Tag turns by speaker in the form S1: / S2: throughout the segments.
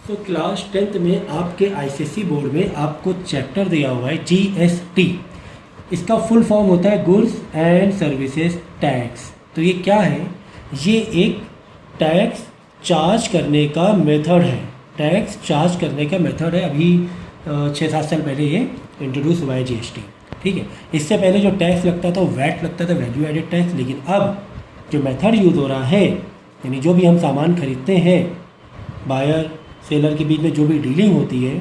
S1: तो class 10th में आपके आईसीएसई बोर्ड में आपको चैप्टर दिया हुआ है जीएसटी। इसका फुल फॉर्म होता है गुड्स एंड सर्विसेज टैक्स। तो ये क्या है? ये एक टैक्स चार्ज करने का मेथड है। टैक्स चार्ज करने का मेथड है। अभी 6-7 साल पहले ये इंट्रोड्यूस हुआ है जीएसटी। ठीक है, इससे पहले जो टैक्स लगता था वो वैट लगता था, वैल्यू एडेड टैक्स। लेकिन अब जो मेथड यूज़ हो रहा है, यानी जो भी हम सामान खरीदते हैं, बायर सेलर के बीच में जो भी डीलिंग होती है,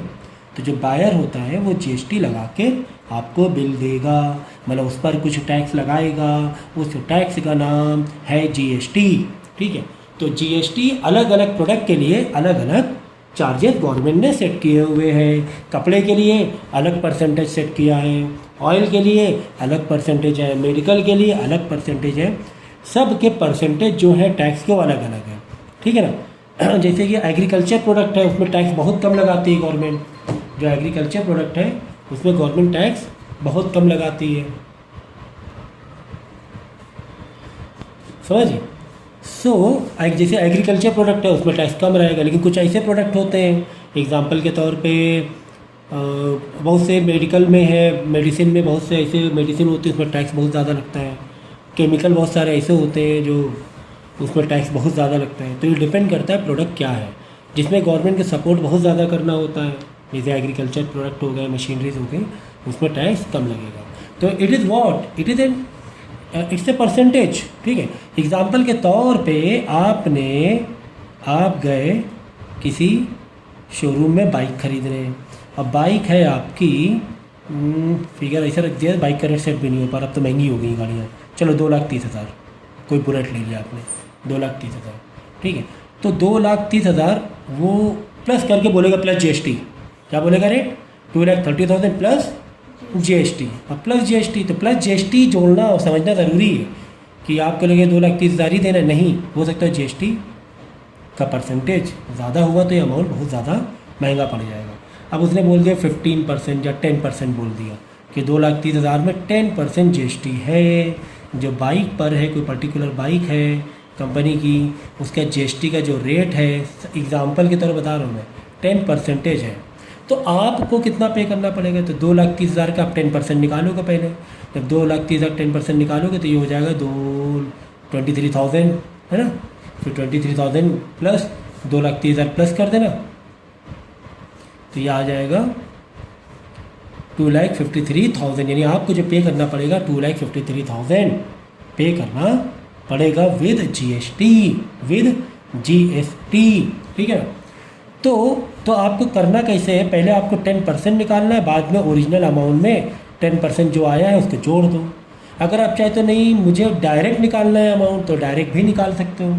S1: तो जो बायर होता है वो जीएसटी लगा के आपको बिल देगा, मतलब उस पर कुछ टैक्स लगाएगा। उस टैक्स का नाम है जीएसटी। ठीक है, तो जीएसटी अलग अलग प्रोडक्ट के लिए अलग अलग चार्जेस गवर्नमेंट ने सेट किए हुए हैं। कपड़े के लिए अलग परसेंटेज सेट किया है, ऑयल के लिए अलग परसेंटेज है, मेडिकल के लिए अलग परसेंटेज है। सब के परसेंटेज जो है टैक्स के वो अलग अलग है। ठीक है ना? जैसे कि एग्रीकल्चर प्रोडक्ट है, उसमें टैक्स बहुत कम लगाती है गवर्नमेंट। जो एग्रीकल्चर प्रोडक्ट है उसमें गवर्नमेंट टैक्स बहुत कम लगाती है। समझिए? जैसे एग्रीकल्चर प्रोडक्ट है उसमें टैक्स कम रहेगा। लेकिन कुछ ऐसे प्रोडक्ट होते हैं, एग्जांपल के तौर पे बहुत से मेडिकल में है, मेडिसिन में बहुत से ऐसे मेडिसिन होती है उसमें टैक्स बहुत ज़्यादा लगता है। केमिकल बहुत सारे ऐसे होते हैं जो उसमें टैक्स बहुत ज़्यादा लगता है। तो ये डिपेंड करता है प्रोडक्ट क्या है, जिसमें गवर्नमेंट के सपोर्ट बहुत ज़्यादा करना होता है। जैसे एग्रीकल्चर प्रोडक्ट हो गए, मशीनरीज हो गई, उसमें टैक्स कम लगेगा। तो it is what it is an it's a percentage. ठीक है, एग्जाम्पल के तौर पे आप गए किसी शोरूम में बाइक खरीद रहे हैं। अब बाइक है आपकी, फिगर ऐसा रख दिया, बाइक का रेट सेट भी नहीं हो पा रहा, अब तो महंगी हो गई गाड़ियाँ। चलो 2,30,000, कोई बुलेट ले लिया आपने, 2,30,000। ठीक है, तो 2,30,000 वो प्लस करके बोलेगा प्लस जीएसटी। क्या बोलेगा रेट? 2,30,000 plus GST. अब प्लस जीएसटी, तो प्लस जीएसटी जोड़ना और समझना ज़रूरी है कि आपको लगे 2,30,000 ही देना, नहीं हो सकता है जीएसटी का परसेंटेज ज़्यादा हुआ तो ये अमाउंट बहुत ज़्यादा महंगा पड़ जाएगा। अब उसने बोल दिया 15% या 10% बोल दिया कि 2,30,000 में 10% जीएसटी है। जो बाइक पर है, कोई पर्टिकुलर बाइक है कंपनी की, उसका जीएसटी का जो रेट है, एग्जाम्पल के तौर पर बता रहा हूँ मैं, 10% है। तो आपको कितना पे करना पड़ेगा? तो 2,30,000 का आप 10% निकालोगे पहले। जब 2,30,000 10% निकालोगे तो ये हो जाएगा 23,000, है ना? फिर 23,000 प्लस 2,30,000 प्लस कर देना, तो ये आ जाएगा 2,53,000। यानी आपको जो पे करना पड़ेगा 2,53,000 पे करना पड़ेगा विद जीएसटी। ठीक है, तो आपको करना कैसे है? पहले आपको 10% निकालना है, बाद में ओरिजिनल अमाउंट में 10% जो आया है उसको जोड़ दो। अगर आप चाहे तो नहीं मुझे डायरेक्ट निकालना है अमाउंट, तो डायरेक्ट भी निकाल सकते हो।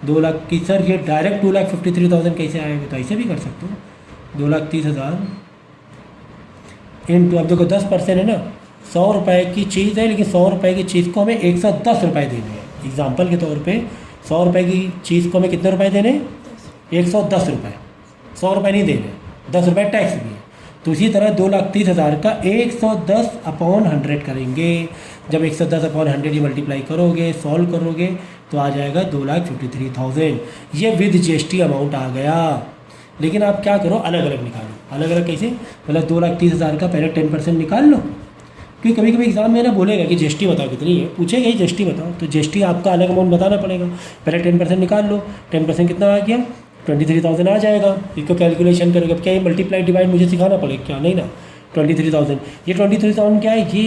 S1: 2 लाख की सर ये डायरेक्ट 2,53,000 कैसे आएगा? तो ऐसे भी कर सकते हो। 2,30,000 इंटू, अब देखो 10% है ना, 100 रुपये की चीज़ है, लेकिन 100 रुपये की चीज़ को हमें 110 रुपये देने हैं। एग्जाम्पल के तौर पे 100 रुपये की चीज़ को हमें कितने रुपये देने? 110 रुपये। 100 रुपये नहीं देने, 10 रुपये टैक्स भी है। तो इसी तरह 2,30,000 का 110/100 करेंगे। जब 110/100 ये मल्टीप्लाई करोगे, सॉल्व करोगे, तो आ जाएगा 2,53,000। ये विद जीएसटी अमाउंट आ गया। लेकिन आप क्या करो, अलग अलग निकालो। अलग अलग कैसे? मतलब 2,30,000 का पहले 10% निकाल लो, क्योंकि कभी कभी एग्जाम में ना बोलेगा कि जीएसटी बताओ कितनी है, पूछेगा ही जीएसटी बताओ, तो जीएसटी आपका अलग अमाउंट बताना पड़ेगा। पहले 10% निकाल लो। 10% कितना आ गया? 23,000 आ जाएगा। इसको कैलकुलेशन करोगे। अब क्या ये मल्टीप्लाई डिवाइड मुझे सिखाना पड़ेगा क्या? नहीं ना। 23,000, ये 23,000 क्या है? ये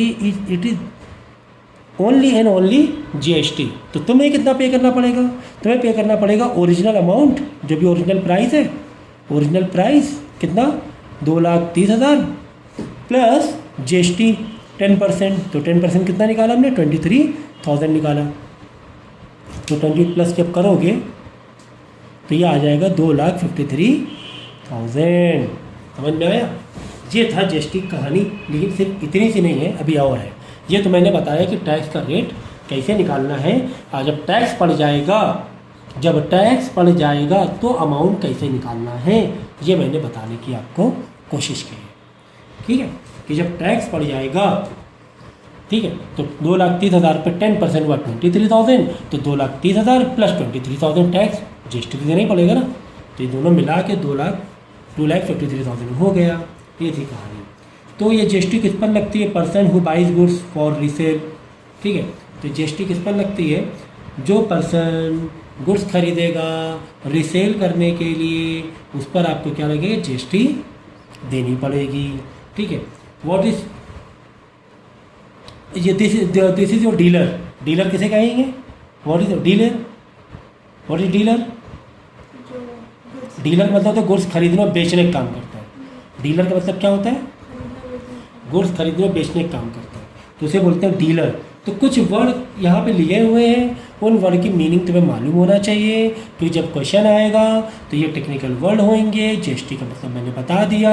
S1: it is only and only GST. तो तुम्हें कितना पे करना पड़ेगा? तुम्हें पे करना पड़ेगा ओरिजिनल अमाउंट, जो भी ओरिजिनल प्राइस है। ओरिजिनल प्राइस कितना? 2,30,000 प्लस जीएसटी 10%। तो 10% कितना निकाला हमने? 23,000 निकाला। तो 20 प्लस जब करोगे तो ये आ जाएगा 2,53,000। समझ में आया? ये था जीएसटी की कहानी। लेकिन सिर्फ इतनी सी नहीं है, अभी और है। ये तो मैंने बताया कि टैक्स का रेट कैसे निकालना है। और जब टैक्स पड़ जाएगा तो अमाउंट कैसे निकालना है, ये मैंने बताने की आपको कोशिश की है। ठीक है, कि जब टैक्स पड़ जाएगा, ठीक है, तो 2,30,000 पे 10% हुआ 23,000। तो 2,30,000 प्लस 23,000 टैक्स जीएसटी तो देना ही पड़ेगा ना। तो ये दोनों मिला के 2,53,000 हो गया। ये थी कहानी। तो ये जीएसटी किस पर लगती है? Person who buys goods for resale. ठीक है, तो जीएसटी किस पर लगती है? जो पर्सन गुड्स खरीदेगा रीसेल करने के लिए, उस पर आपको क्या लगेगा? जीएसटी देनी पड़ेगी। ठीक है, व्हाट इज ये this is your dealer. Dealer किसे कहेंगे? What is dealer? What is dealer? Dealer मतलब तो गुड्स खरीदने और बेचने का काम करता है। डीलर का मतलब क्या होता है? गुड्स खरीदने और बेचने का काम करता है, तो उसे बोलते हैं डीलर। तो कुछ वर्ड यहाँ पे लिए हुए हैं, उन वर्ड की मीनिंग तुम्हें मालूम होना चाहिए, क्योंकि जब क्वेश्चन आएगा तो ये टेक्निकल वर्ड होंगे। जीएसटी का मतलब मैंने बता दिया,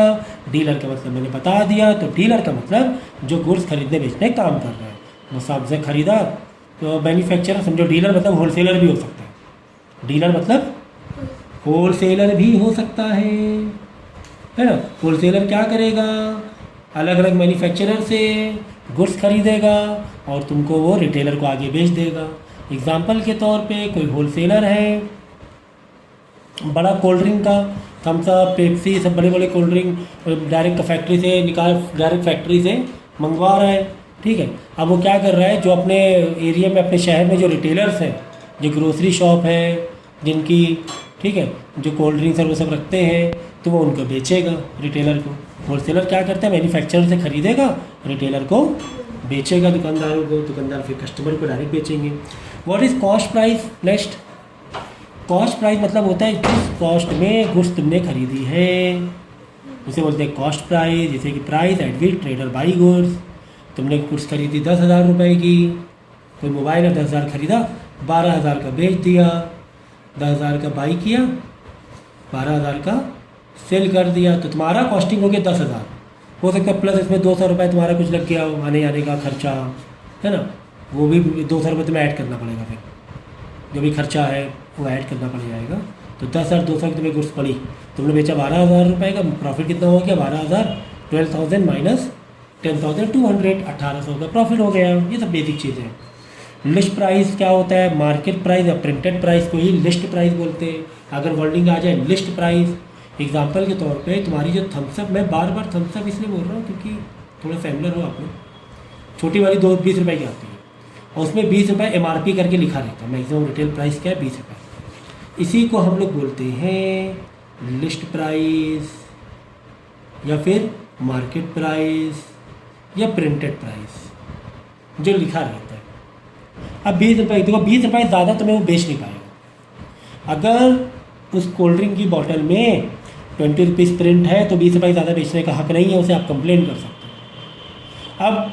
S1: डीलर का मतलब मैंने बता दिया। तो डीलर का मतलब जो गुड्स खरीदने बेचने का काम कर रहा है। मुसाब से खरीदा तो मैन्युफैक्चरर समझो, डीलर मतलब होलसेलर भी हो सकता है। डीलर मतलब होलसेलर भी हो सकता है ना। होलसेलर क्या करेगा? अलग अलग मैन्युफैक्चरर से गुड्स खरीदेगा और तुमको वो रिटेलर को आगे बेच देगा। एग्जाम्पल के तौर पे कोई होलसेलर है, बड़ा कोल्ड ड्रिंक का, थम्स अप, पेप्सी, सब बड़े बड़े कोल्ड ड्रिंक डायरेक्ट फैक्ट्री से डायरेक्ट फैक्ट्री से मंगवा रहा है। ठीक है, अब वो क्या कर रहा है? जो अपने एरिया में, अपने शहर में जो रिटेलर्स हैं, जो ग्रोसरी शॉप है जिनकी, ठीक है, जो कोल्ड ड्रिंक्स और वो सब रखते हैं, तो वो उनको बेचेगा रिटेलर को। होलसेलर क्या करता है? मैन्युफैक्चरर से खरीदेगा, रिटेलर को बेचेगा दुकानदारों को, दुकानदार फिर कस्टमर को डायरेक्ट बेचेंगे। What is cost price? Next, cost price मतलब होता है जिस कॉस्ट में गुड्स तुमने खरीदी है उसे बोलते हैं कॉस्ट प्राइस। जैसे कि price at which trader by goods. तुमने गुड्स खरीदी 10,000 रुपये की, कोई मोबाइल है 10,000 खरीदा, 12,000 का बेच दिया, 10,000 का बाई किया, 12,000 का सेल कर दिया, तो तुम्हारा कॉस्टिंग हो गया 10,000। हो सकता है प्लस इसमें 200 रुपये तुम्हारा कुछ लग गया, आने जाने का खर्चा है ना, वो भी 200 रुपये तुम्हें ऐड करना पड़ेगा। फिर जो भी खर्चा है वो ऐड करना पड़ जाएगा। तो 10,200 की तुम्हें गुड्स पड़ी, तुमने बेचा 12,000 रुपये का, प्रॉफिट कितना हो गया? 12,000, 12,000 माइनस 10,200, 1,800 का प्रॉफिट हो गया। ये सब बेसिक चीज़ें हैं। लिस्ट प्राइस क्या होता है? मार्केट प्राइस या प्रिंटेड प्राइस को ही लिस्ट प्राइस बोलते हैं। अगर वर्डिंग आ जाए लिस्ट प्राइस, एग्जाम्पल के तौर पे तुम्हारी जो थम्सअप, मैं बार बार थम्सअप इसलिए बोल रहा हूँ क्योंकि थोड़ा फैमिलर हो आप लोग, छोटी वाली 20 रुपये की आती है और उसमें 20 रुपये MRP करके लिखा रहता है। मैक्सिमम रिटेल प्राइस क्या है? 20 रुपये। इसी को हम लोग बोलते हैं लिस्ट प्राइस या फिर मार्केट प्राइस या प्रिंटेड प्राइस, जो लिखा रहता है। अब 20 रुपये, देखो 20 रुपये ज़्यादा तुम्हें वो बेच नहीं पाएगा। अगर उस कोल्ड ड्रिंक की बॉटल में 20 रुपीज़ प्रिंट है तो 20 रुपये ज़्यादा बेचने का हक नहीं है, उसे आप कंप्लेन कर सकते हो। अब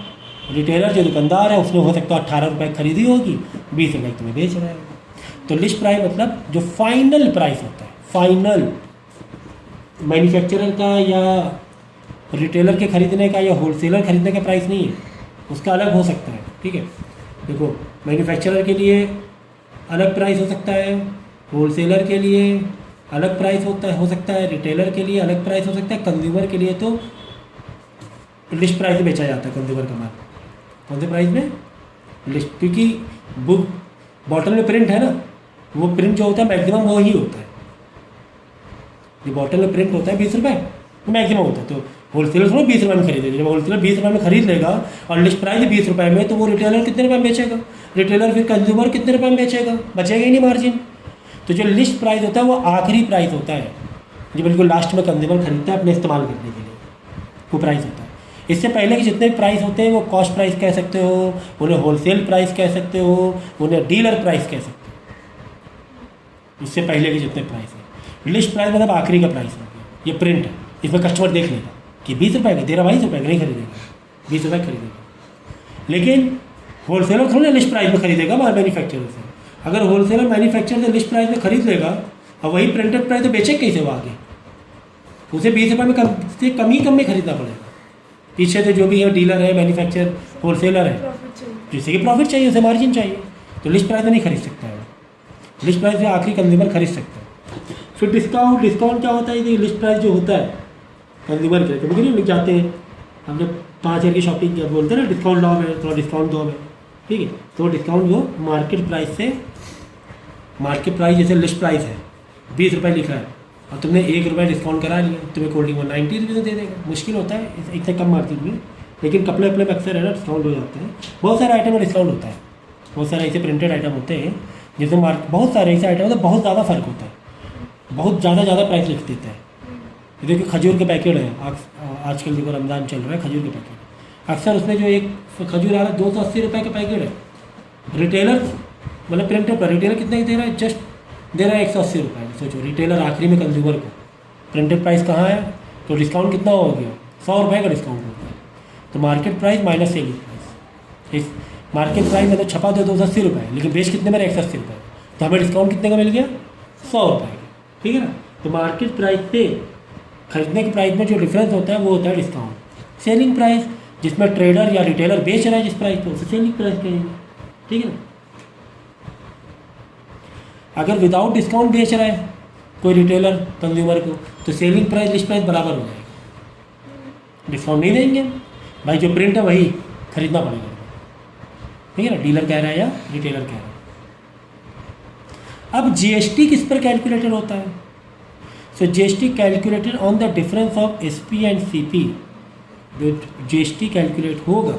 S1: रिटेलर जो दुकानदार है उसने हो सकता है 18 रुपये खरीदी होगी, 20 रुपये तुम्हें बेच रहा है। तो लिस्ट प्राइस मतलब जो फाइनल प्राइस होता है, फाइनल मैन्युफैक्चरर का या रिटेलर के खरीदने का या होलसेलर खरीदने का प्राइस नहीं है, उसका अलग हो सकता है। ठीक है, देखो मैन्युफैक्चरर के लिए अलग प्राइस हो सकता है, होलसेलर के लिए अलग प्राइस हो सकता है, रिटेलर के लिए अलग प्राइस हो सकता है, कंज्यूमर के लिए तो लिस्ट प्राइस में बेचा जाता है कंज्यूमर का माल। कौन से प्राइस में? लिस्ट, क्योंकि बुक बॉटल में प्रिंट है ना, वो प्रिंट जो होता है मैक्सिमम वो ही होता है। जो बॉटल में प्रिंट होता है 20 रुपये तो मैक्सिमम होता है। तो होलसेलर थोड़ा 20 रुपये में खरीदेगा। जब होलसेलर 20 रुपये में खरीद लेगा और लिस्ट प्राइस 20 रुपये में, तो वो रिटेलर कितने रुपये में बेचेगा? रिटेलर फिर कंज्यूमर कितने रुपये में बेचेगा? बचेगा ही नहीं मार्जिन। तो जो लिस्ट प्राइस होता है वो आखिरी प्राइस होता है, जो बिल्कुल लास्ट में कंज्यूमर खरीदता है अपने इस्तेमाल करने के लिए, वो प्राइस होता है। इससे पहले के जितने प्राइस होते हैं वो कॉस्ट प्राइस कह सकते हो, उन्हें होलसेल प्राइस कह सकते हो, उन्हें डीलर प्राइस कह सकते हो। इससे पहले के जितने प्राइस हैं, लिस्ट प्राइस मतलब आखिरी का प्राइस है। ये प्रिंट है, इसमें कस्टमर देख लेगा कि 20 रुपये का दे रहा, 22 रुपये का नहीं खरीदेगा, 20 रुपये खरीदेगा। लेकिन होलसेलर थोड़ा लिस्ट प्राइस में खरीदेगा मैन्युफैक्चरर से। अगर होलसेलर मैन्युफैक्चरर से लिस्ट प्राइस में खरीद लेगा और वही प्रिंटेड प्राइस तो बेचे कैसे वो आगे? उसे 20 रुपये में कम से कम में खरीदना पड़ेगा। पीछे से जो भी है डीलर है, मैन्युफैक्चरर, होलसेलर है, जिससे कि प्रॉफिट चाहिए, उसे मार्जिन चाहिए, तो लिस्ट प्राइस में नहीं खरीद सकता है। लिस्ट प्राइस से आखिरी कंज्यूमर खरीद सकता है। फिर डिस्काउंट, डिस्काउंट क्या होता है? ये लिस्ट प्राइस जो होता है कंज्यूमर के कभी नहीं लिख जाते हैं, हमने 5,000 की शॉपिंग किया, बोलते हैं ना डिस्काउंट लाओ, मैं थोड़ा डिस्काउंट दो हमें, ठीक है। तो डिस्काउंट वो मार्केट प्राइस से, मार्केट प्राइस जैसे लिस्ट प्राइस है 20 रुपये लिखा है, और तुमने 1 रुपये डिस्काउंट करा लिया, तुम्हें कोल्ड ड्रिंक वो 90 रुपये में दे देगा। मुश्किल होता है इतने कम मार्जिन में, लेकिन कपड़े वपड़े में अक्सर है ना डिस्काउंट हो जाते हैं। बहुत सारे आइटम में डिस्काउंट होता है, बहुत सारे ऐसे प्रिंटेड आइटम होते हैं जिसमें बहुत सारे ऐसे आइटम होते हैं बहुत ज़्यादा फ़र्क होता है, बहुत ज़्यादा प्राइस लिख देते हैं। देखिए खजूर के पैकेट है, आजकल देखो रमज़ान चल रहा है, खजूर के पैकेट अक्सर उसमें जो एक खजूर आ रहा है 280 रुपये का पैकेट है, रिटेलर मतलब प्रिंटेड पर रिटेलर कितना ही दे रहा है, जस्ट दे रहा है 180 रुपये। सोचो रिटेलर आखिरी में कंज्यूमर को प्रिंटेड प्राइस कहाँ है, तो डिस्काउंट कितना हो गया, 100 रुपये का डिस्काउंट होता है। तो market price minus selling price, इस मार्केट प्राइस में तो छपा दो 280 रुपये, लेकिन बेच कितने में 180 रुपये, तो हमें डिस्काउंट कितने का मिल गया, 100 रुपये का। ठीक है ना। तो मार्केट प्राइस पे खरीदने के प्राइस में जो डिफरेंस होता है वो होता है डिस्काउंट। सेलिंग प्राइस जिसमें ट्रेडर या रिटेलर बेच रहा है जिस प्राइस पे, उसे सेलिंग प्राइस कहेंगे। ठीक है ना। अगर विदाउट डिस्काउंट बेच रहा है कोई रिटेलर कंज्यूमर को, तो सेलिंग प्राइस लिस्ट प्राइस बराबर हो जाएगा, डिस्काउंट नहीं देंगे भाई, जो प्रिंट है वही खरीदना पड़ेगा। ठीक है ना, डीलर कह रहा है या रिटेलर कह रहा है। अब जीएसटी किस पर कैलकुलेटेड होता है, so GST calculated on the difference of SP and CP. जो जीएसटी कैलकुलेट होगा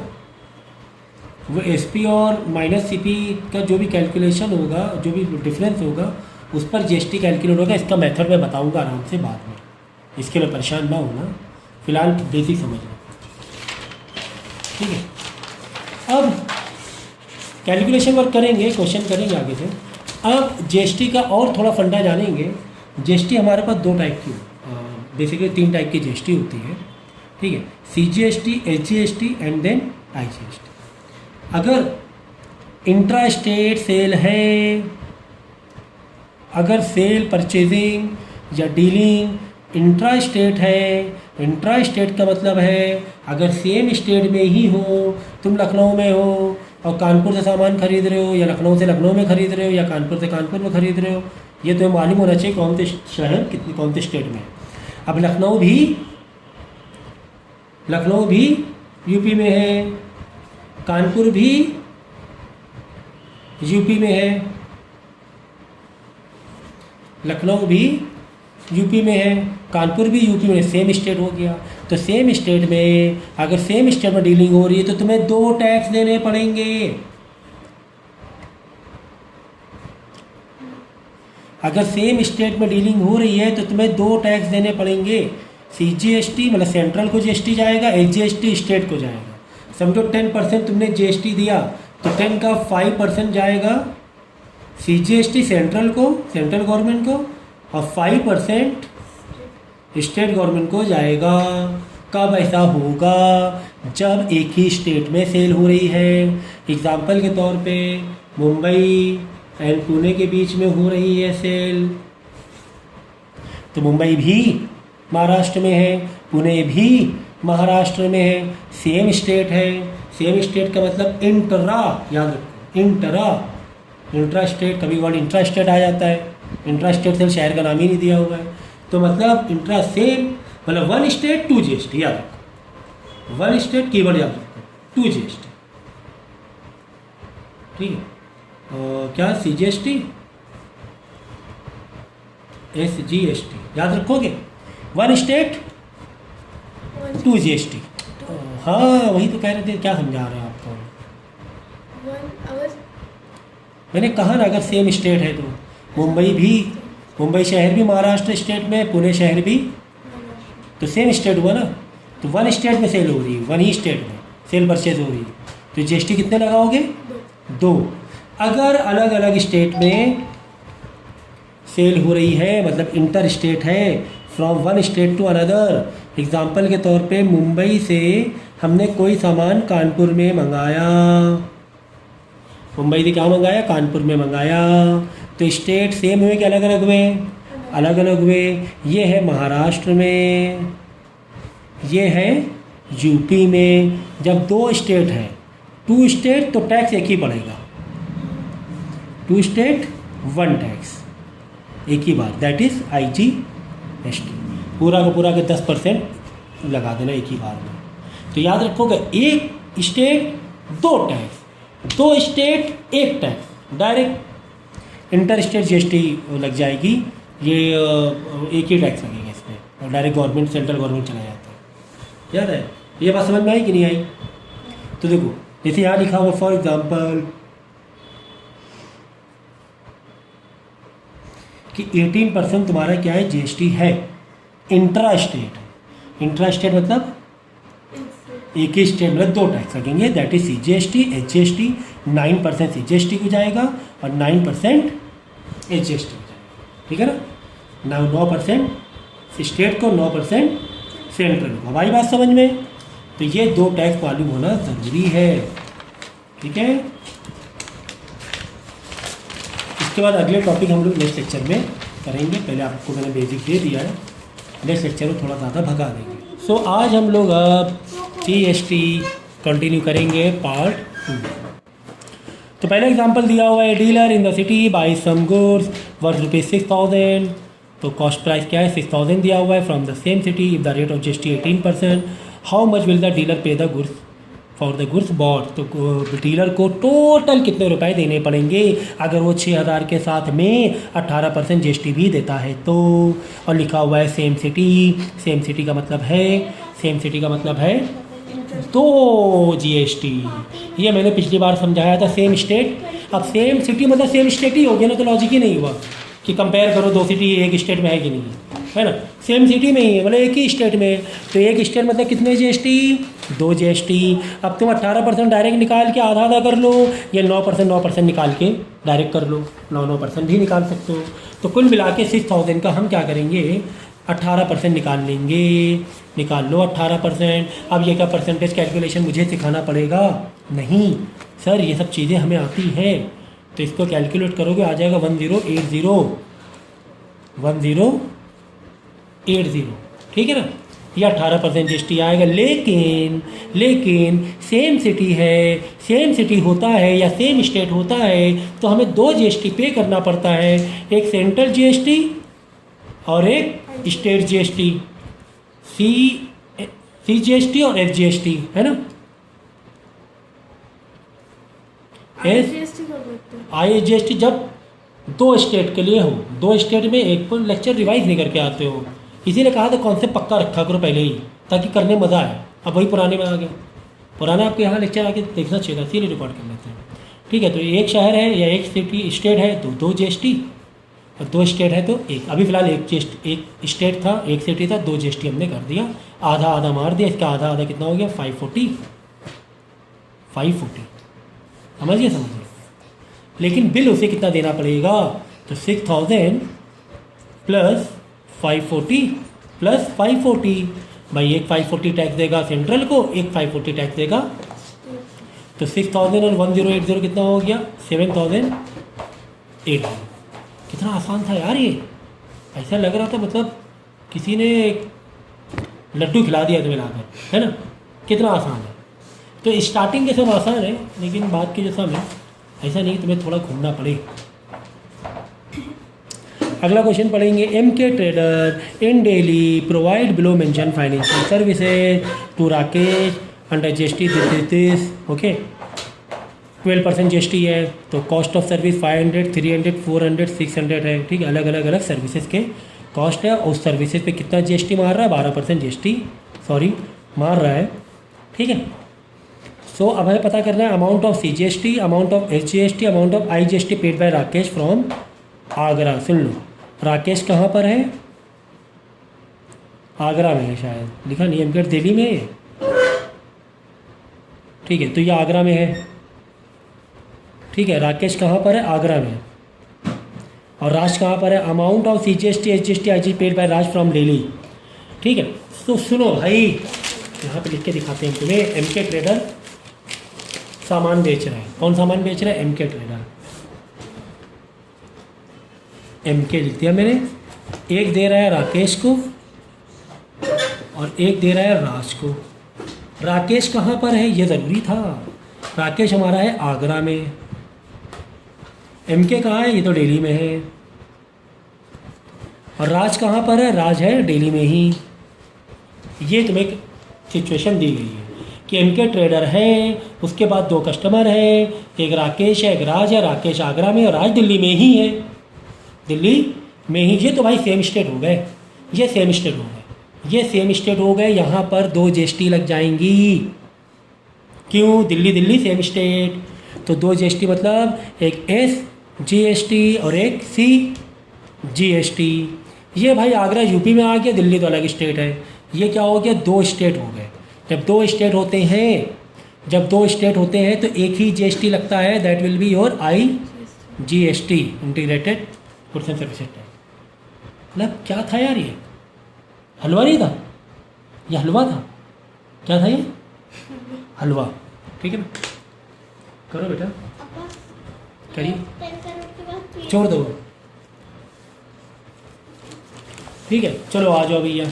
S1: वो एसपी और माइनस सीपी का जो भी कैलकुलेशन होगा, जो भी डिफरेंस होगा उस पर जीएसटी कैलकुलेट होगा। इसका मेथड मैं बताऊंगा आराम से बाद में, इसके लिए परेशान ना होना, फिलहाल बेसिक समझना। ठीक है। अब कैलकुलेशन वर्क करेंगे, क्वेश्चन करेंगे आगे से। अब जीएसटी का और थोड़ा फंडा जानेंगे। जीएसटी हमारे पास 2 टाइप की, बेसिकली 3 टाइप की जीएसटी होती है। ठीक है, CGST, SGST and then IGST. अगर इंट्रा स्टेट सेल है, अगर सेल परचेजिंग या डीलिंग इंट्रा स्टेट है, इंट्रा स्टेट का मतलब है अगर सेम स्टेट में ही हो, तुम लखनऊ में हो और कानपुर से सामान खरीद रहे हो, या लखनऊ से लखनऊ में खरीद रहे हो, या कानपुर से कानपुर में खरीद रहे हो, ये तुम्हें मालूम होना चाहिए कौन से शहर कितनी कौन से स्टेट में। अब लखनऊ भी यूपी में है, कानपुर भी यूपी में है, लखनऊ भी यूपी में है, कानपुर भी यूपी में, सेम स्टेट हो गया। तो सेम स्टेट में अगर सेम स्टेट में डीलिंग हो रही है तो तुम्हें 2 टैक्स देने पड़ेंगे। अगर सेम स्टेट में डीलिंग हो रही है तो तुम्हें 2 टैक्स देने पड़ेंगे। सीजीएसटी मतलब सेंट्रल को जीएसटी जाएगा, एसजीएसटी स्टेट को जाएगा। समझो 10% तुमने जीएसटी दिया तो 10 का 5% जाएगा सीजीएसटी सेंट्रल को, सेंट्रल गवर्नमेंट को, और 5% स्टेट गवर्नमेंट को जाएगा। कब ऐसा होगा, जब एक ही स्टेट में सेल हो रही है। एग्जाम्पल के तौर पे मुंबई एंड पुणे के बीच में हो रही है सेल, तो मुंबई भी महाराष्ट्र में है, पुणे भी महाराष्ट्र में है, सेम स्टेट है। सेम स्टेट का मतलब इंट्रा, याद रखो इंट्रा स्टेट, कभी वर्ड इंट्रा स्टेट आ जाता है, इंट्रा स्टेट से शहर का नाम ही नहीं दिया हुआ है, तो मतलब इंट्रा सेम मतलब 1 स्टेट 2 जीएसटी, याद रखो 1 स्टेट कीवर्ड याद रखो 2 जीएसटी। ठीक है, क्या सीजीएसटी एसजीएसटी याद रखोगे, 1 स्टेट 2 जीएसटी। हाँ वही तो कह रहे थे, क्या समझा रहे हैं आपको। मैंने कहा ना अगर सेम स्टेट है तो मुंबई शहर भी महाराष्ट्र स्टेट में, पुणे शहर भी, तो सेम स्टेट हुआ ना, तो 1 स्टेट में सेल हो रही है, 1 ही स्टेट में सेल परचेज हो रही है, तो जीएसटी कितने लगाओगे, 2। अगर अलग अलग स्टेट में सेल हो रही है मतलब इंटर स्टेट है, from 1 state to another. Example के तौर पे मुंबई से हमने कोई सामान कानपुर में मंगाया, मुंबई से क्या मंगाया, कानपुर में मंगाया, तो स्टेट सेम हुए कि अलग अलग हुए, अलग अलग हुए। ये है महाराष्ट्र में, ये है यूपी में। जब 2 स्टेट है, 2 स्टेट तो टैक्स एक ही पड़ेगा, 2 स्टेट 1 टैक्स एक ही बार, दैट इज आईजीएसटी। पूरा का पूरा के 10% लगा देना एक ही बार में। तो याद रखोगे 1 state 2 tax, 2 state 1 tax, direct inter state GST लग जाएगी, ये एक ही टैक्स लगेगा इसमें और डायरेक्ट गवर्नमेंट सेंट्रल गवर्नमेंट चला जाता है। याद है ये बात समझ में आई कि नहीं आई? तो देखो जैसे यहाँ लिखा हुआ फॉर एग्जाम्पल कि 18% तुम्हारा क्या है जीएसटी है इंट्रा स्टेट। इंट्रा स्टेट मतलब एक ही स्टेट मतलब दो टैक्स लगेंगे, that is CGST HGST। 9% CGST को जाएगा और 9% HGST को जाएगा, ठीक है ना। 9% स्टेट को 9% सेंट्रल को। हमारी बात समझ में? तो ये दो टैक्स मालूम होना ज़रूरी है, ठीक है। इसके बाद अगले टॉपिक हम लोग नेक्स्ट लेक्चर में करेंगे। पहले आपको मैंने बेसिक दे दिया है, नेक्स्ट लेक्चर में थोड़ा ज़्यादा भगा देंगे। सो आज हम लोग अब GST कंटिन्यू करेंगे पार्ट 2। तो पहला एग्जांपल दिया हुआ है, dealer in the city buy some goods worth ₹6,000। तो कॉस्ट प्राइस क्या है 6,000 दिया हुआ है from the same city. If the rate of GST 18%, how much will the dealer pay the goods for the goods bought. तो dealer को total कितने रुपए देने पड़ेंगे अगर वो 6,000 के साथ में 18% GST भी देता है तो। और लिखा हुआ है सेम सिटी। सेम सिटी का मतलब है, सेम सिटी का मतलब है दो GST। ये मैंने पिछली बार समझाया था सेम स्टेट। अब सेम सिटी मतलब सेम स्टेट ही हो गया ना, तो लॉजिक ही नहीं हुआ कि कंपेयर करो दो सिटी एक स्टेट में है कि नहीं है ना। सेम सिटी में ही है मतलब एक ही स्टेट में। तो एक स्टेट मतलब कितने GST? 2 GST। अब तुम 18% डायरेक्ट निकाल के आधा आधा कर लो, या 9% निकाल के डायरेक्ट कर लो, 9% भी निकाल सकते हो। तो कुल मिला के 6,000 का हम क्या करेंगे 18% निकाल लेंगे। निकाल लो 18%। अब ये क्या परसेंटेज कैलकुलेशन मुझे सिखाना पड़ेगा? नहीं सर, ये सब चीज़ें हमें आती हैं। तो इसको कैलकुलेट करोगे आ जाएगा 1080, ठीक है ना। ये 18% GST आएगा। लेकिन सेम सिटी है, सेम सिटी होता है या सेम स्टेट होता है तो हमें 2 GST पे करना पड़ता है, एक सेंट्रल GST और एक स्टेट GST। CGST और SGST है ना। IGST जब 2 स्टेट के लिए हो, 2 स्टेट में एक को लेक्चर रिवाइज नहीं करके आते हो, इसीलिए कहा था कॉन्सेप्ट पक्का रखा करो पहले ही ताकि करने मज़ा आए। अब वही पुराने में आ गया, पुराना आपके यहाँ लेक्चर आके देखना चाहिए था, इसीलिए रिकॉर्ड कर लेते हैं। ठीक है, तो एक शहर है या एक सिटी स्टेट है तो 2 GST, और 2 स्टेट है तो एक। अभी फिलहाल एक स्टेट था, एक सिटी था, 2 GST हमने कर दिया, आधा आधा मार दिया। इसका आधा आधा कितना हो गया 540। समझिए। लेकिन बिल उसे कितना देना पड़ेगा? तो 6,000 प्लस 540 प्लस 540 भाई, एक 540 टैक्स देगा सेंट्रल को, एक 540 टैक्स देगा। तो 6,000 और 1080 कितना हो गया 7,800। कितना आसान था यार ये, ऐसा लग रहा था मतलब किसी ने लड्डू खिला दिया तुम्हें लाकर, है ना। कितना आसान है। तो स्टार्टिंग के सब आसान है, लेकिन बाद के जो सब है ऐसा नहीं, तुम्हें थोड़ा घूमना पड़े। अगला क्वेश्चन पढ़ेंगे। MK trader in Delhi provide below mention financial services to Rakesh under GST this. Okay, 12% GST है तो कॉस्ट ऑफ सर्विस 500, 300, 400, 600 है। ठीक है, अलग अलग सर्विसेज के कॉस्ट है। उस सर्विसेज पे कितना GST मार रहा है? 12% GST मार रहा है। ठीक है, सो अब हमें पता करना है amount of CGST, amount of SGST, amount of IGST paid by Rakesh from Agra. सुन लो, राकेश कहाँ पर है? आगरा में है शायद, लिखा नहीं MK दिल्ली में है। ठीक है, तो ये आगरा में है। ठीक है, राकेश कहाँ पर है? आगरा में। और राज कहाँ पर है? Amount of CGST SGST IG paid by Raj from Delhi. ठीक है, तो सुनो भाई, यहाँ पे लिख के दिखाते हैं तुम्हें। MK ट्रेडर सामान बेच रहा है। कौन सामान बेच रहा है? MK trader. MK लिख दिया मैंने। एक दे रहा है राकेश को और एक दे रहा है राज को। राकेश कहाँ पर है ये ज़रूरी था। राकेश हमारा है आगरा में। MK कहाँ है? ये तो दिल्ली में है। और राज कहाँ पर है? राज है दिल्ली में ही। ये तुम्हें एक सिचुएशन दी गई है कि MK ट्रेडर है, उसके बाद 2 कस्टमर है, एक राकेश है एक राज है। राकेश आगरा में और राज दिल्ली में ही है। दिल्ली में ही, ये तो भाई सेम स्टेट हो गए, ये सेम स्टेट हो गए, ये सेम स्टेट हो गए, यहाँ पर 2 जीएसटी लग जाएंगी। क्यों? दिल्ली दिल्ली सेम स्टेट, तो 2 जीएसटी मतलब एक एस जीएसटी और एक सी जीएसटी। ये भाई आगरा यूपी में आ गया, दिल्ली तो अलग स्टेट है। ये क्या हो गया? 2 स्टेट हो गए। जब 2 स्टेट होते हैं, जब 2 स्टेट होते हैं तो एक ही जीएसटी लगता है, that will be your I GST, integrated goods and services tax. मतलब क्या था यार? ये हलवा नहीं था, ये हलवा था। क्या था ये? हलवा। ठीक है ना, करो बेटा, करिए, छोड़ दो। ठीक है, चलो आ जाओ भैया,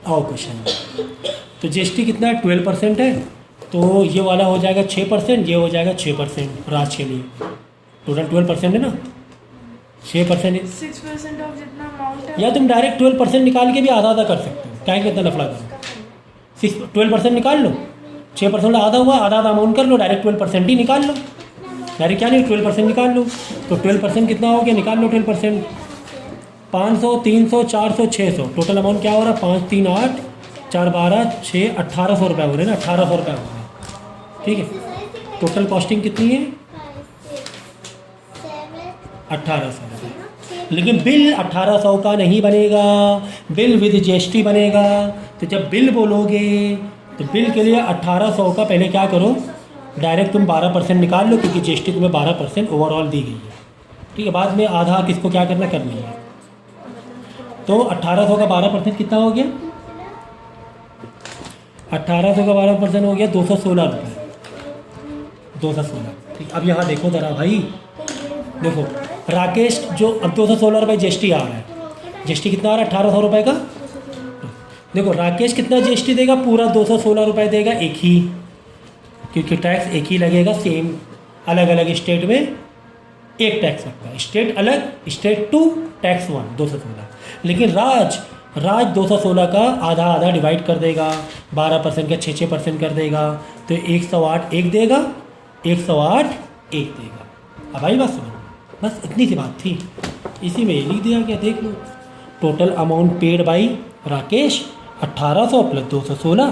S1: आओ क्वेश्चन। तो जीएसटी कितना है? 12% है, तो ये वाला हो जाएगा 6%, ये हो जाएगा 6% राज के लिए। टोटल 12% है ना, 6%।
S2: 6% ऑफ जितना अमाउंट है,
S1: या तुम डायरेक्ट 12% निकाल के भी आधा आधा कर सकते हो, क्या कितना लफड़ा करो। 12% निकाल लो, 6% आधा हुआ, आधा आधा अमाउंट कर लो, डायरेक्ट 12% ही निकाल लो। डायरेक्ट क्या नहीं, 12% निकाल लो। तो 12% कितना हो गया? निकाल लो 12%। 500, 300, 400, 600, टोटल अमाउंट क्या हो रहा है? 5, 3, 8, 4, 12, 6, 1800 रुपये हो रहे हैं ना, 1800 रुपये हो रहे हैं। ठीक है, टोटल कॉस्टिंग कितनी है? 1800 रुपये। लेकिन बिल 1800 का नहीं बनेगा, बिल विद जीएसटी बनेगा। तो जब बिल बोलोगे तो बिल के लिए 1800 का पहले क्या करो, डायरेक्ट तुम 12% निकाल लो, क्योंकि जीएसटी तुम्हें 12% ओवरऑल दी गई है। ठीक है, बाद में आधा किसको क्या करना करनी है। तो 1800 का 12% कितना हो गया? 1800 का 12% हो गया 216 रुपये, 216। ठीक, अब यहाँ देखो ज़रा भाई, देखो राकेश जो अब 216 रुपये जीएसटी आ रहा है, जीएसटी कितना आ रहा है? 1800 रुपये का। देखो राकेश कितना जीएसटी देगा? पूरा 216 रुपये देगा, एक ही, क्योंकि टैक्स एक ही लगेगा सेम। अलग अलग स्टेट में एक टैक्स लगता है, स्टेट अलग, स्टेट 2, टैक्स 1, 216। लेकिन राज 216 का आधा आधा डिवाइड कर देगा, 12% का 6% कर देगा, तो 108 एक देगा, 108 एक देगा। अब आई बात समझ, बस इतनी सी बात थी, इसी में ये लिख दिया क्या? देख लो, total amount paid by Rakesh 1800 plus 216,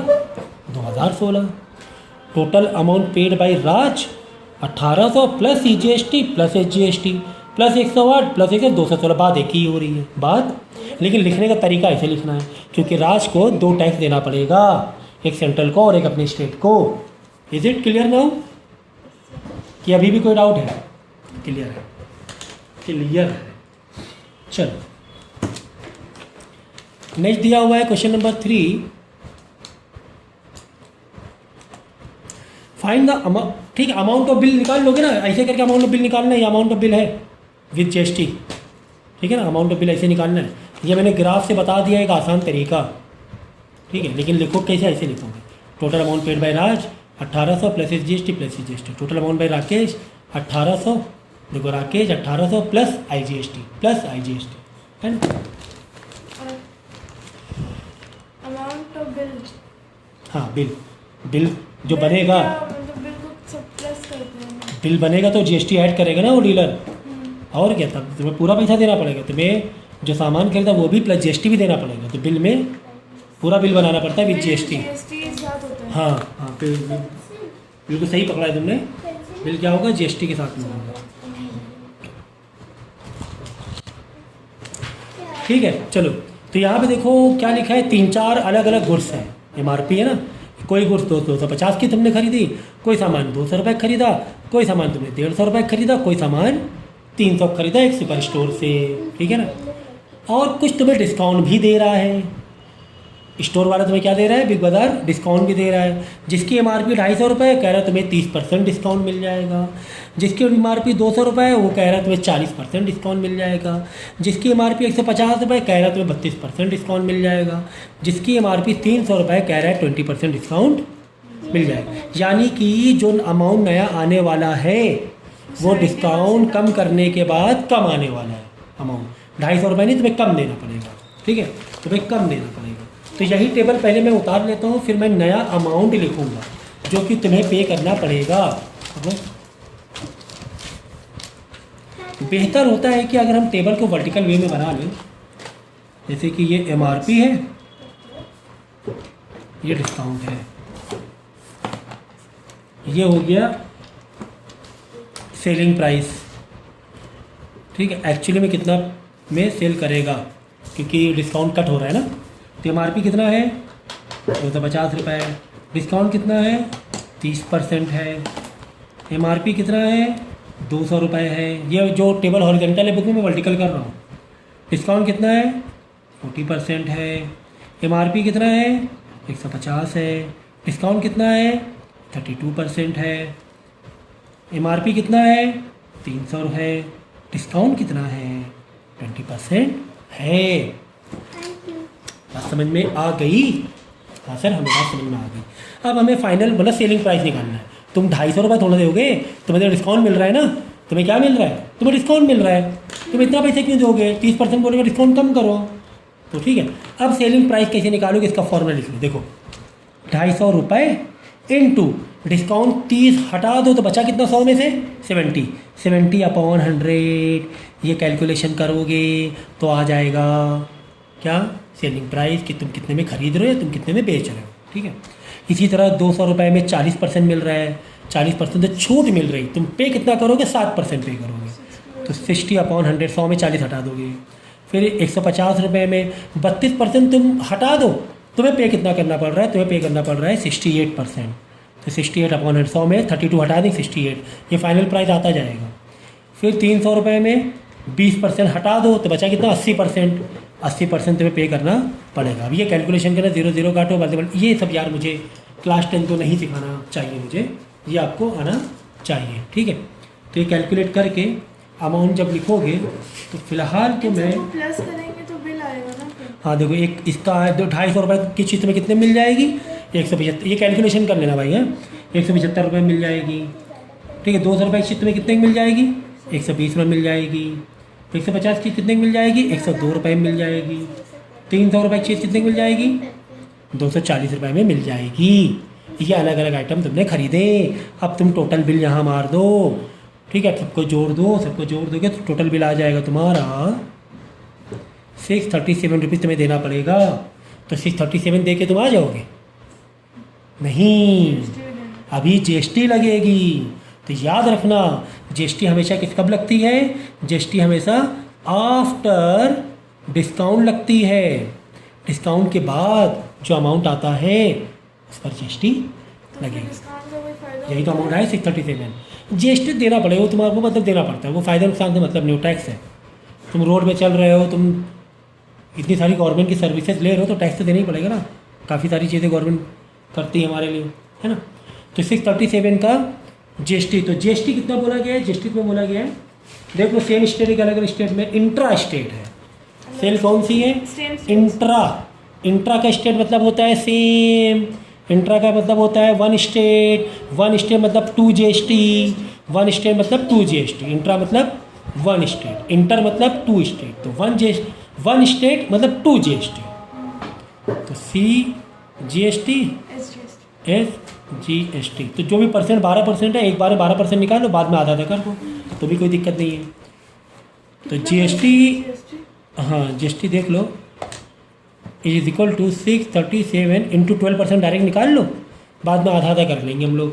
S1: 2016। Total amount paid by Raj 1800 plus CGST plus SGST plus 108 plus 216, बात एक ही हो रही है बात। लेकिन लिखने का तरीका ऐसे लिखना है, क्योंकि राज को 2 टैक्स देना पड़ेगा, एक सेंट्रल को और एक अपने स्टेट को। Is it clear now? कि अभी भी कोई डाउट है? क्लियर है, क्लियर है। चलो नेक्स्ट दिया हुआ है question number 3, find the amount. ठीक है, अमाउंट ऑफ बिल निकाल लोगे ना, ऐसे करके अमाउंट ऑफ बिल निकालना है। ये अमाउंट ऑफ बिल है विद जीएसटी, ठीक है ना, अमाउंट ऑफ बिल ऐसे निकालना है। ये मैंने ग्राफ से बता दिया, एक आसान तरीका। ठीक है, लेकिन लिखो कैसे, ऐसे लिखोगे। Total amount paid by Raj 1800 plus SGST plus CGST. Total amount by Rakesh 1800, देखो Rakesh 1800 plus IGST plus IGST, है ना।
S2: अमाउंट ऑफ बिल,
S1: हाँ बिल जो बनेगा,
S2: बिल को सब प्लस करते हैं।
S1: बिल बनेगा तो जीएसटी ऐड करेगा ना वो डीलर, और क्या, तब तुम्हें पूरा पैसा देना पड़ेगा। तुम्हें जो सामान खरीदा वो भी प्लस जीएसटी भी देना पड़ेगा, तो बिल में पूरा बिल बनाना पड़ता है विद जीएसटी। हाँ हाँ, बिल्कुल सही पकड़ा है तुमने। बिल क्या होगा? जीएसटी के साथ में होगा। ठीक है, चलो तो यहाँ पे देखो क्या लिखा है, 3-4 अलग अलग गुड्स हैं। एमआरपी है ना, कोई गुड्स 250 की तुमने खरीदी, कोई सामान 200 रुपये खरीदा, कोई सामान तुमने 150 रुपये खरीदा, कोई सामान 300 खरीदा एक सुपर स्टोर से। ठीक है ना, और कुछ तुम्हें डिस्काउंट भी दे रहा है। स्टोर वाला तुम्हें क्या दे रहा है? बिग बाज़ार डिस्काउंट भी दे रहा है। जिसकी एमआरपी 250 रुपये कह रहा है तुम्हें 30% डिस्काउंट मिल जाएगा। जिसकी एमआरपी 200 रुपये है वो कह रहा है तुम्हें 40% डिस्काउंट मिल जाएगा। जिसकी एमआरपी 150 रुपये कह रहा है तुम्हें 32% डिस्काउंट मिल जाएगा। जिसकी एमआरपी 300 रुपये कह रहा है 20% डिस्काउंट मिल जाएगा। यानी कि जो अमाउंट नया आने वाला है वो डिस्काउंट कम करने के बाद कम आने वाला है। अमाउंट 250 रुपये नहीं, तुम्हें कम देना पड़ेगा। ठीक है, तुम्हें कम देना पड़ेगा। तो यही टेबल पहले मैं उतार लेता हूँ, फिर मैं नया अमाउंट लिखूँगा जो कि तुम्हें पे करना पड़ेगा। बेहतर होता है कि अगर हम टेबल को वर्टिकल वे में बना लें, जैसे कि ये MRP है, ये डिस्काउंट है, ये हो गया सेलिंग प्राइस, ठीक है, एक्चुअली में कितना में सेल करेगा क्योंकि डिस्काउंट कट हो रहा है ना। तो MRP कितना है 250 रुपये, डिस्काउंट कितना है 30% है, MRP कितना है 200 रुपये है। ये जो टेबल हॉरिजॉन्टल है बुक में मैं वर्टिकल कर रहा हूँ। डिस्काउंट कितना है 40% है, MRP कितना है 150 है, डिस्काउंट कितना है 32% है, MRP कितना है 300 है, डिस्काउंट कितना है 20% है। बात समझ में आ गई? हाँ सर, हमें बात समझ में आ गई। अब हमें फाइनल मतलब सेलिंग प्राइस निकालना है। तुम 250 रुपये थोड़ा दोगे, तुम्हें तो डिस्काउंट मिल रहा है ना। तुम्हें क्या मिल रहा है? तुम्हें डिस्काउंट मिल रहा है, तुम इतना पैसे क्यों दोगे? 30% बोलेगे, डिस्काउंट कम करो। तो ठीक है, अब सेलिंग प्राइस कैसे निकालोगे इसका फॉर्मूला लिख लो। देखो 250 रुपये इंटू डिस्काउंट 30 हटा दो तो बचा कितना 100 में से 70 अपॉन 100। ये कैलकुलेशन करोगे तो आ जाएगा क्या सेलिंग प्राइस कि तुम कितने में खरीद रहे हो या तुम कितने में बेच रहे हो। ठीक है, इसी तरह 200 रुपये में 40% मिल रहा है, 40% तो छूट मिल रही, तुम पे कितना करोगे 7% पे करोगे तो 60 अपॉन 100, 100 में 40 हटा दोगे। फिर 150 रुपये में 32% तुम हटा दो, तुम्हें पे कितना करना पड़ रहा है? तुम्हें पे करना पड़ रहा है 68%। तो 68 अपॉन 100 में 32 हटा दें 68, ये फाइनल प्राइस आता जाएगा। फिर 300 रुपये में 20% हटा दो तो बचा कितना 80%। 80% तुम्हें पे करना पड़ेगा। अब ये कैलकुलेशन करना 0 0 काटो मल्टीपल, ये सब यार मुझे क्लास 10 तो नहीं सिखाना चाहिए, मुझे ये आपको आना चाहिए। ठीक है, तो ये कैलकुलेट करके अमाउंट जब लिखोगे तो फिलहाल तो मैं
S2: प्लस करेंगे तो बिल आएगा ना फिर।
S1: हाँ देखो, एक इसका 250 रुपये की चीज़ में कितने मिल जाएगी 175, ये कैलकुलेशन कर लेना भाई है, 175 रुपये मिल जाएगी। ठीक है, 200 रुपये की चीज़ में कितने की मिल जाएगी 120 रुपये मिल जाएगी। 150 की कितने की मिल जाएगी 102 रुपये में मिल जाएगी। 300 रुपये की चीज़ कितने की मिल जाएगी 240 रुपये में मिल जाएगी। ये अलग अलग आइटम तुमने खरीदे। अब तुम टोटल बिल यहाँ मार दो। ठीक है, सबको जोड़ दो, सबको जोड़ दोगे तो टोटल बिल आ जाएगा तुम्हारा 637 रुपीज़ तुम्हें देना पड़ेगा। तो 637 दे के तुम आ जाओगे? नहीं, अभी GST लगेगी। तो याद रखना GST हमेशा कब लगती है? GST हमेशा आफ्टर डिस्काउंट लगती है। डिस्काउंट के बाद जो अमाउंट आता है उस पर GST लगेगी।
S2: डिस्काउंट का कोई फायदा
S1: यही तो अमाउंट है 637। GST देना पड़ेगा, वो तुम्हारे को मतलब देना पड़ता है, वो फ़ायदा नुकसान से मतलब नहीं, टैक्स है। तुम रोड पे चल रहे हो, तुम इतनी सारी गवर्नमेंट की सर्विसेज ले रहे हो तो टैक्स तो देना ही पड़ेगा ना। काफ़ी सारी चीज़ें गवर्नमेंट करती है हमारे लिए, है ना। तो 637 का GST, तो GST कितना बोला गया है? GST में बोला गया है, देख लो सेम स्टेट के अलग अलग स्टेट में इंट्रा स्टेट है। सेल कौन सी है? इंट्रा। इंट्रा का स्टेट मतलब होता है सेम, इंट्रा का मतलब होता है वन स्टेट मतलब 2 GST, वन स्टेट मतलब 2 GST, इंट्रा मतलब वन स्टेट, इंटर मतलब 2 स्टेट, तो वन स्टेट मतलब 2 GST। तो CGST SGST, तो जो भी परसेंट 12% है, एक बार 12% निकाल लो, बाद में आधा आधा कर दो तो भी कोई दिक्कत नहीं है। तो GST, हाँ GST देख लो is equal to 637 into 12% direct निकाल लो, बाद में आधा आधा कर लेंगे हम लोग,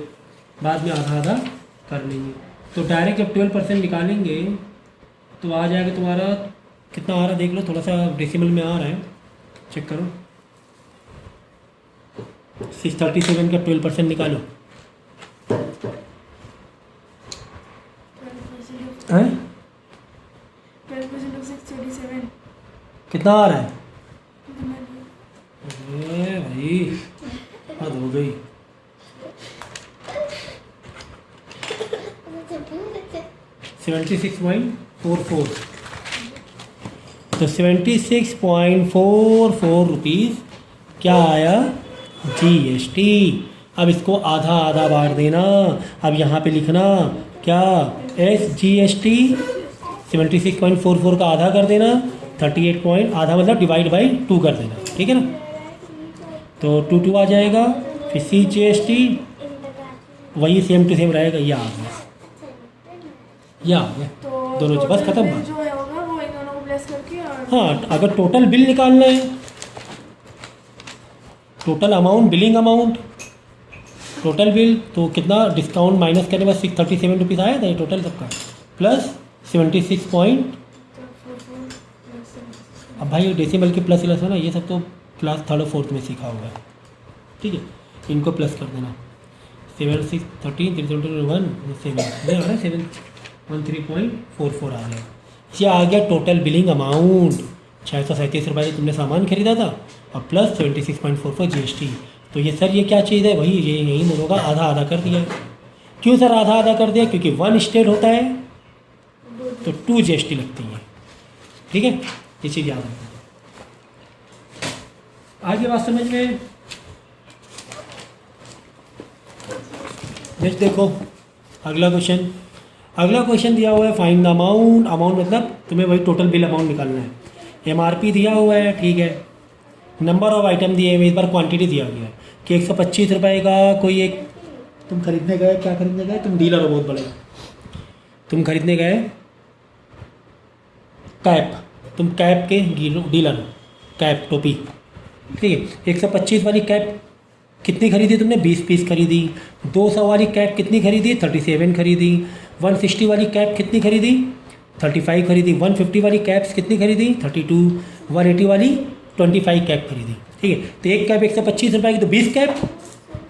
S1: बाद में आधा आधा कर लेंगे। तो डायरेक्ट जब 12% निकालेंगे तो आ जाएगा तुम्हारा कितना आ रहा है, देख लो थोड़ा सा डेसिमल में आ रहा है, चेक करो। 637 का 12% निकालो, हैं
S2: 12% of 637
S1: कितना आ रहा है? अरे भाई हद हो गई। 76.44, तो 76.44 रुपीज़ क्या आया? GST। अब इसको आधा आधा बांट देना। अब यहाँ पे लिखना क्या? SGST 76.44 का आधा कर देना, 38 आधा मतलब डिवाइड बाई 2 कर देना, ठीक है ना। तो 2 आ जाएगा। फिर CGST वही सेम टू सेम रहेगा, ये आ गया, ये आ गया।
S2: तो
S1: दोनों बस
S2: total
S1: खत्म
S2: bill
S1: बात।
S2: जो है होगा वो इन दोनों को प्लस करके और
S1: हाँ, अगर टोटल बिल निकालना है, total amount, billing amount, total bill, तो कितना डिस्काउंट माइनस करने में 637 रुपीज़ आया था ये टोटल सबका, प्लस 76 पॉइंट।
S2: तो 44 प्लस
S1: अब भाई ये डेसिमल के प्लस इलस है ना, ये सब तो क्लास थर्ड और फोर्थ में सीखा होगा, ठीक है, इनको प्लस कर देना। 7 6 13 321 7 आ रहा है 713.44 आ गया। ये आ गया टोटल बिलिंग अमाउंट। 637 रुपये तुमने सामान खरीदा था और प्लस 76.44 GST। तो ये सर ये क्या चीज़ है, वही ये यही दोनों का आधा आधा कर दिया। क्यों सर आधा आधा कर दिया? क्योंकि 1 स्टेट होता है तो 2 GST लगती है, ठीक है, ये चीज़ याद रखना। आगे बात समझ में? नेक्स्ट देखो अगला क्वेश्चन। अगला क्वेश्चन दिया हुआ है फाइंड द अमाउंट। अमाउंट मतलब तुम्हें वही टोटल बिल अमाउंट निकालना है। MRP दिया हुआ है, ठीक है, नंबर ऑफ आइटम दिए हुए, इस बार क्वांटिटी दिया गया है कि 125 रुपये का कोई एक तुम खरीदने गए, क्या खरीदने गए, तुम डीलर हो बहुत बड़े, तुम खरीदने गए कैप, तुम कैप के डीलर हो, कैप टोपी, ठीक है। 125 वाली कैप कितनी खरीदी तुमने? 20 पीस खरीदी। 200 वाली कैप कितनी खरीदी? 37 खरीदी। 160 वाली कैप कितनी खरीदी? 35 खरीदी। 150 वाली कैप्स कितनी खरीदी? 32। 180 वाली 25 कैप खरीदी, ठीक है। तो एक कैप 125 रुपये की, तो 20 कैप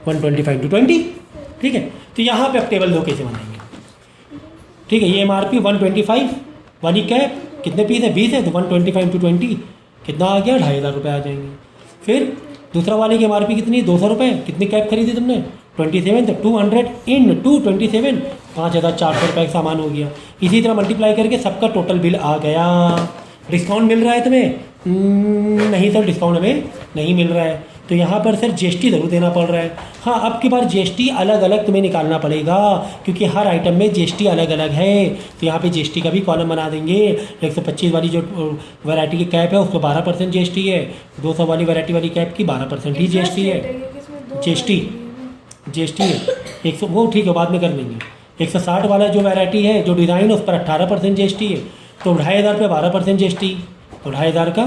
S1: 125 × 20, ठीक है। तो यहाँ पे अब टेबल दो कैसे बनाएंगे, ठीक है। ये MRP 125 वाली कैप कितने पीस है? 20 है, तो 125 × 20 कितना आ गया? 2500 रुपये आ जाएंगे। फिर दूसरा वाले की MRP कितनी? 200 रुपये। कितनी कैप खरीदी तुमने? 27, तो 200 × 27 5400 रुपये का सामान हो गया। इसी तरह मल्टीप्लाई करके सबका टोटल बिल आ गया। डिस्काउंट मिल रहा है तुम्हें? नहीं सर, डिस्काउंट हमें नहीं मिल रहा है, तो यहाँ पर सर GST ज़रूर देना पड़ रहा है। हाँ, अब की बार GST अलग अलग तुम्हें निकालना पड़ेगा क्योंकि हर आइटम में GST अलग अलग है। तो यहाँ पे GST का भी कॉलम बना देंगे। 125 वाली जो वैरायटी की कैप है उसको 12% GST है। 200 वाली वैरायटी वाली कैप की 12% ही GST है। GST है 100, वो ठीक है, बाद में कर लेंगे। 160 वाला जो वैरायटी है, जो डिज़ाइन है, उस पर 18% GST है। तो 2500 पे 12% GST, तो 2500 का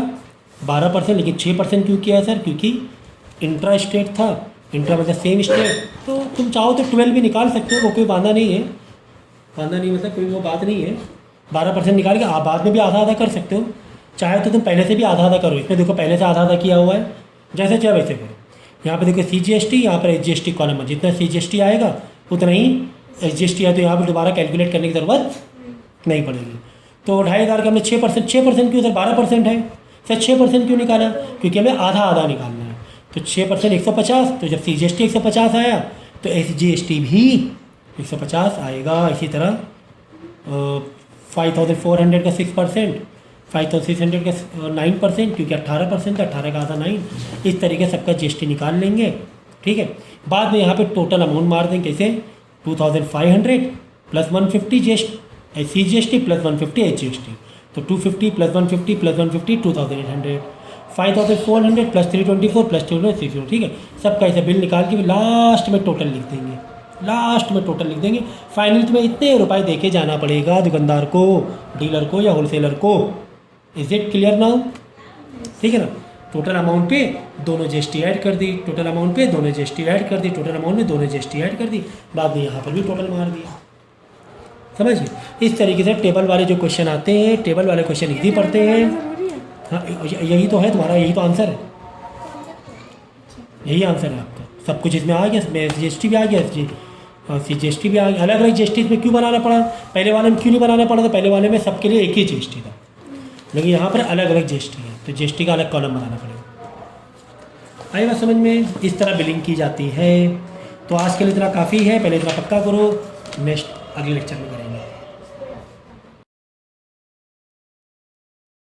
S1: 12%, लेकिन 6% क्यों किया है सर? क्योंकि इंट्रा स्टेट था, इंट्रा मतलब सेम स्टेट। तो तुम चाहो तो 12 भी निकाल सकते हो, वो कोई बाधा नहीं है, बाधा नहीं मतलब कोई वो बात नहीं है। 12% निकाल के आप बाद में भी आधा आधा कर सकते हो, चाहे तो तुम पहले से भी आधा आधा करो। इसमें देखो पहले से आधा आधा किया हुआ है, जैसे चाहे वैसे करो। यहाँ पे देखो CGST, यहाँ पर SGST कॉलम है, जितना CGST आएगा उतना ही SGST है, तो यहाँ पर दोबारा कैलकुलेट करने की ज़रूरत नहीं पड़ेगी। तो 2500 का हमने 6%, 6% क्यों सर? 12% है सर, 6% क्यों निकाला? क्योंकि हमें आधा आधा निकालना है। तो 6% 150, तो जब CGST 150 आया तो SGST भी 150 आएगा। इसी तरह 5400 का 6%, 5600 का 9%, क्योंकि 18% था, 18 का आधा 9, इस तरीके सबका GST निकाल लेंगे, ठीक है। बाद में यहाँ पे टोटल अमाउंट मार देंगे कैसे? 2500 प्लस 150 CGST प्लस 150 SGST, तो 250 प्लस 150 प्लस 150 2800, 5400 प्लस 324 प्लस 260, ठीक है। सबका ऐसे बिल निकाल के लास्ट में टोटल लिख देंगे, लास्ट में टोटल लिख देंगे। फाइनली तुम्हें इतने रुपए दे के जाना पड़ेगा दुकानदार को, डीलर को या होलसेलर को। Is it clear now? ठीक है ना। टोटल अमाउंट पे दोनों GST ऐड कर दी, टोटल अमाउंट पे दोनों GST ऐड कर दी, टोटल अमाउंट में दोनों GST ऐड कर दी, बाद में यहाँ पर भी टोटल मार दिया। समझिए, इस तरीके से टेबल वाले जो क्वेश्चन आते हैं, टेबल वाले क्वेश्चन इजी पढ़ते हैं। हाँ, यही तो है तुम्हारा, यही तो आंसर है, यही आंसर है आपका। सब कुछ इसमें आ गया, इसमें SGST भी आ गया, CGST भी आ गया। अलग अलग GST इसमें क्यों बनाना पड़ा? पहले वाले में क्यों नहीं बनाना पड़ा था? पहले वाले में सबके लिए एक ही GST था, लेकिन यहाँ पर अलग अलग GST है, तो GST का अलग कॉलम बनाना पड़ेगा। आई बात समझ में? इस तरह बिलिंग की जाती है। तो आज के लिए इतना काफ़ी है, पहले इतना पक्का करो, नेक्स्ट अगले लेक्चर में करेंगे।